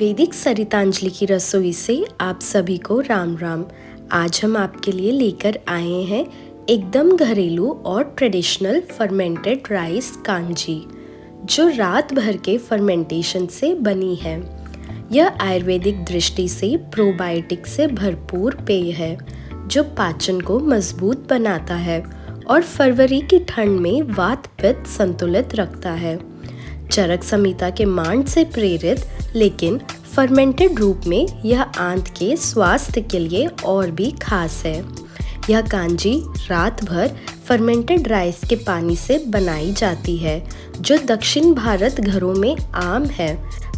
वैदिक सरितांजलि की रसोई से आप सभी को राम राम। आज हम आपके लिए लेकर आए हैं एकदम घरेलू और ट्रेडिशनल फर्मेंटेड राइस कांजी, जो रात भर के फर्मेंटेशन से बनी है। यह आयुर्वेदिक दृष्टि से प्रोबायोटिक से भरपूर पेय है, जो पाचन को मजबूत बनाता है और फरवरी की ठंड में वात पित्त संतुलित रखता है। चरक संहिता के मांड से प्रेरित लेकिन फर्मेंटेड रूप में यह आंत के स्वास्थ्य के लिए और भी खास है। यह कांजी रात भर फर्मेंटेड राइस के पानी से बनाई जाती है, जो दक्षिण भारत घरों में आम है,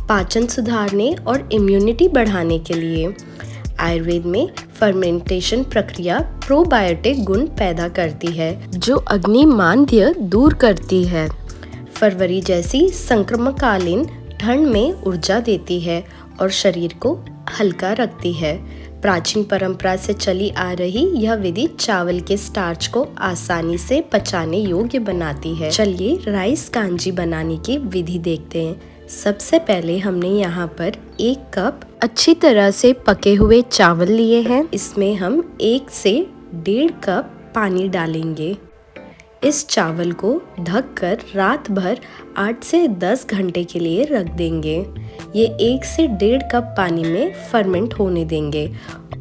पाचन सुधारने और इम्यूनिटी बढ़ाने के लिए। आयुर्वेद में फर्मेंटेशन प्रक्रिया प्रोबायोटिक गुण पैदा करती है, जो अग्निमांद्य दूर करती है। फरवरी जैसी संक्रमणकालीन ठंड में ऊर्जा देती है और शरीर को हल्का रखती है। प्राचीन परंपरा से चली आ रही यह विधि चावल के स्टार्च को आसानी से पचाने योग्य बनाती है। चलिए राइस कांजी बनाने की विधि देखते हैं। सबसे पहले हमने यहाँ पर 1 कप अच्छी तरह से पके हुए चावल लिए हैं। इसमें हम 1 से 1.5 कप पानी डालेंगे। इस चावल को ढककर रात भर 8 से 10 घंटे के लिए रख देंगे। ये 1 से 1.5 कप पानी में फर्मेंट होने देंगे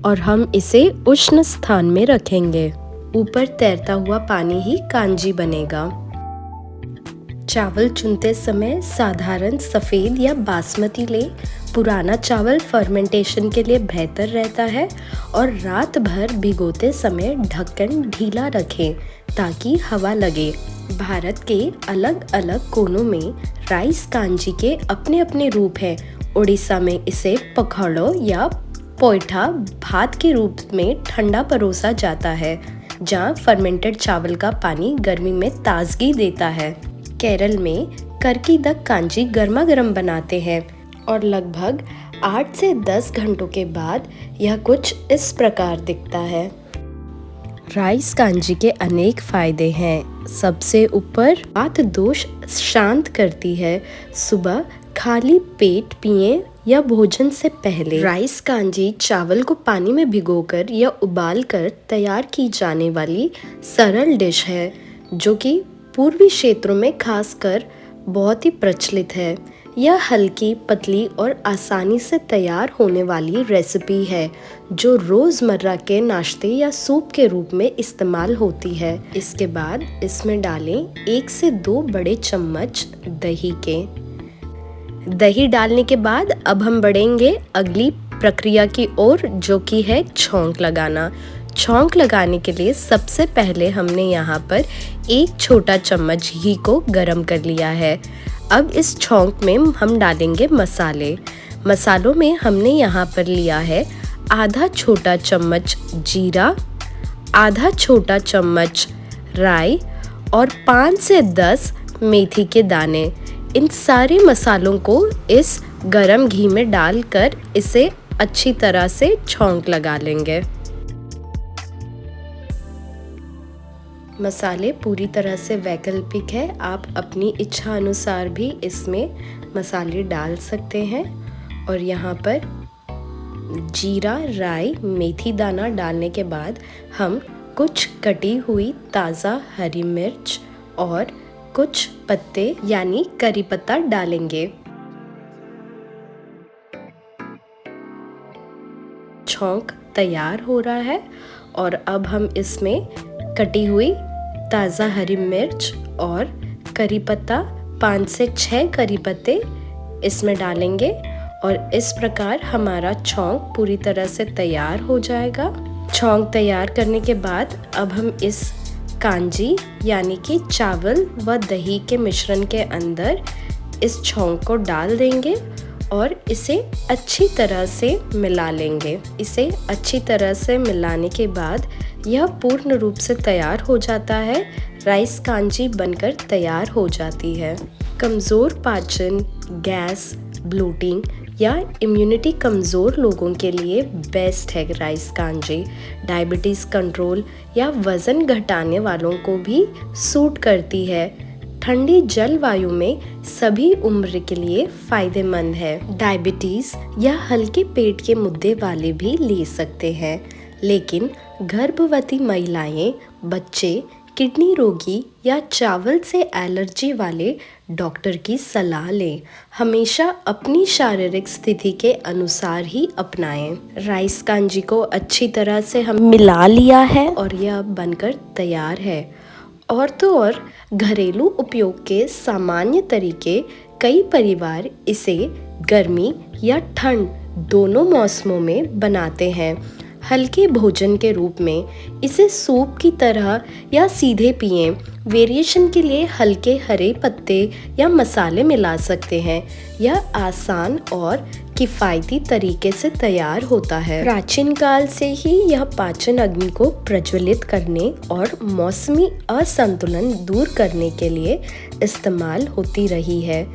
और हम इसे उष्ण स्थान में रखेंगे। ऊपर तैरता हुआ पानी ही कांजी बनेगा। चावल चुनते समय साधारण सफ़ेद या बासमती लें। पुराना चावल फर्मेंटेशन के लिए बेहतर रहता है और रात भर भिगोते समय ढक्कन ढीला रखें ताकि हवा लगे। भारत के अलग अलग कोनों में राइस कांजी के अपने अपने रूप हैं। उड़ीसा में इसे पखौड़ो या पोइठा भात के रूप में ठंडा परोसा जाता है, जहाँ फर्मेंटेड चावल का पानी गर्मी में ताजगी देता है। केरल में करकी दक कांजी गर्मा गर्म बनाते हैं और लगभग 8 से 10 घंटों के बाद यह कुछ इस प्रकार दिखता है। राइस कांजी के अनेक फायदे हैं। सबसे ऊपर वात दोष शांत करती है। सुबह खाली पेट पिएं या भोजन से पहले। राइस कांजी चावल को पानी में भिगोकर या उबालकर तैयार की जाने वाली सरल डिश है, जो कि पूर्वी क्षेत्रों में खासकर बहुत ही प्रचलित है। यह हल्की, पतली और आसानी से तैयार होने वाली रेसिपी है, जो रोज़मर्रा के नाश्ते या सूप के रूप में इस्तेमाल होती है। इसके बाद इसमें डालें 1 से 2 बड़े चम्मच दही के। दही डालने के बाद अब हम बढ़ेंगे अगली प्रक्रिया की ओर, जो कि है छौंक लगाना। छौंक लगाने के लिए सबसे पहले हमने यहाँ पर 1 छोटा चम्मच घी को गरम कर लिया है। अब इस छौंक में हम डालेंगे मसाले। मसालों में हमने यहाँ पर लिया है आधा छोटा चम्मच जीरा, आधा छोटा चम्मच राई और 5 से 10 मेथी के दाने। इन सारे मसालों को इस गरम घी में डालकर इसे अच्छी तरह से छौंक लगा लेंगे। मसाले पूरी तरह से वैकल्पिक है, आप अपनी इच्छा अनुसार भी इसमें मसाले डाल सकते हैं। और यहाँ पर जीरा, राई, मेथी दाना डालने के बाद हम कुछ कटी हुई ताज़ा हरी मिर्च और कुछ पत्ते यानी करी पत्ता डालेंगे। छौंक तैयार हो रहा है और अब हम इसमें कटी हुई ताज़ा हरी मिर्च और करी पत्ता 5 से 6 करी पत्ते इसमें डालेंगे और इस प्रकार हमारा छौंक पूरी तरह से तैयार हो जाएगा। छौंक तैयार करने के बाद अब हम इस कांजी यानी कि चावल व दही के मिश्रण के अंदर इस छौंक को डाल देंगे और इसे अच्छी तरह से मिला लेंगे। इसे अच्छी तरह से मिलाने के बाद यह पूर्ण रूप से तैयार हो जाता है। राइस कांजी बनकर तैयार हो जाती है। कमज़ोर पाचन, गैस, ब्लोटिंग या इम्यूनिटी कमज़ोर लोगों के लिए बेस्ट है राइस कांजी। डायबिटीज़ कंट्रोल या वज़न घटाने वालों को भी सूट करती है। ठंडी जलवायु में सभी उम्र के लिए फायदेमंद है। डायबिटीज या हल्के पेट के मुद्दे वाले भी ले सकते हैं, लेकिन गर्भवती महिलाएं, बच्चे, किडनी रोगी या चावल से एलर्जी वाले डॉक्टर की सलाह लें। हमेशा अपनी शारीरिक स्थिति के अनुसार ही अपनाएं। राइस कांजी को अच्छी तरह से हम मिला लिया है और यह बनकर तैयार है। और तो और घरेलू उपयोग के सामान्य तरीके, कई परिवार इसे गर्मी या ठंड दोनों मौसमों में बनाते हैं। हल्के भोजन के रूप में इसे सूप की तरह या सीधे पिएं। वेरिएशन के लिए हल्के हरे पत्ते या मसाले मिला सकते हैं। यह आसान और किफ़ायती तरीके से तैयार होता है। प्राचीन काल से ही यह पाचन अग्नि को प्रज्वलित करने और मौसमी असंतुलन दूर करने के लिए इस्तेमाल होती रही है।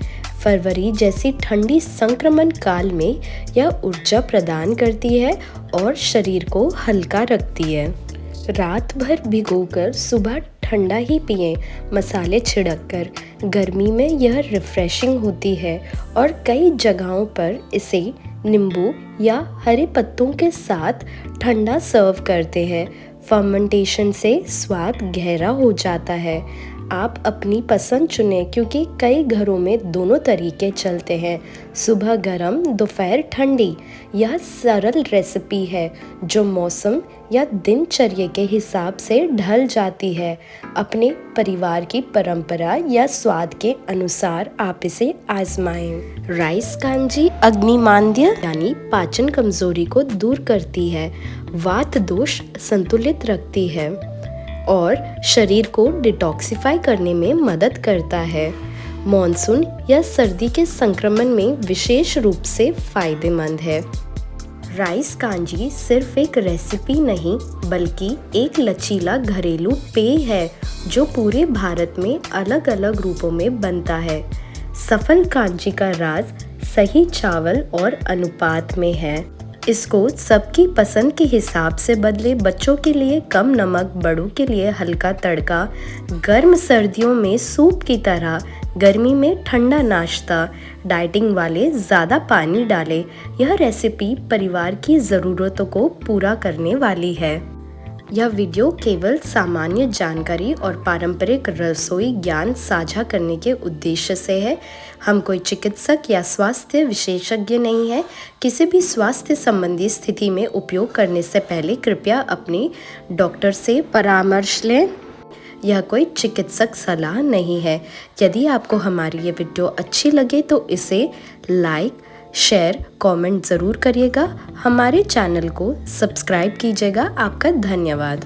फरवरी जैसी ठंडी संक्रमण काल में यह ऊर्जा प्रदान करती है और शरीर को हल्का रखती है। रात भर भिगोकर सुबह ठंडा ही पिएं, मसाले छिड़ककर। गर्मी में यह रिफ्रेशिंग होती है और कई जगहों पर इसे नींबू या हरे पत्तों के साथ ठंडा सर्व करते हैं। फर्मेंटेशन से स्वाद गहरा हो जाता है। आप अपनी पसंद चुनें, क्योंकि कई घरों में दोनों तरीके चलते हैं। सुबह गरम, दोपहर ठंडी। यह सरल रेसिपी है जो मौसम या दिनचर्या के हिसाब से ढल जाती है। अपने परिवार की परंपरा या स्वाद के अनुसार आप इसे आजमाएं। राइस कांजी अग्निमांद्य यानी पाचन कमजोरी को दूर करती है, वात दोष संतुलित रखती है और शरीर को डिटॉक्सिफाई करने में मदद करता है। मॉनसून या सर्दी के संक्रमण में विशेष रूप से फायदेमंद है। राइस कांजी सिर्फ एक रेसिपी नहीं, बल्कि एक लचीला घरेलू पेय है जो पूरे भारत में अलग अलग रूपों में बनता है। सफल कांजी का राज सही चावल और अनुपात में है। इसको सबकी पसंद के हिसाब से बदले। बच्चों के लिए कम नमक, बड़ों के लिए हल्का तड़का, गर्म सर्दियों में सूप की तरह, गर्मी में ठंडा नाश्ता। डाइटिंग वाले ज़्यादा पानी डालें। यह रेसिपी परिवार की ज़रूरतों को पूरा करने वाली है। यह वीडियो केवल सामान्य जानकारी और पारंपरिक रसोई ज्ञान साझा करने के उद्देश्य से है। हम कोई चिकित्सक या स्वास्थ्य विशेषज्ञ नहीं है। किसी भी स्वास्थ्य संबंधी स्थिति में उपयोग करने से पहले कृपया अपने डॉक्टर से परामर्श लें। यह कोई चिकित्सक सलाह नहीं है। यदि आपको हमारी ये वीडियो अच्छी लगे तो इसे लाइक, शेयर, कमेंट ज़रूर करिएगा। हमारे चैनल को सब्सक्राइब कीजिएगा। आपका धन्यवाद।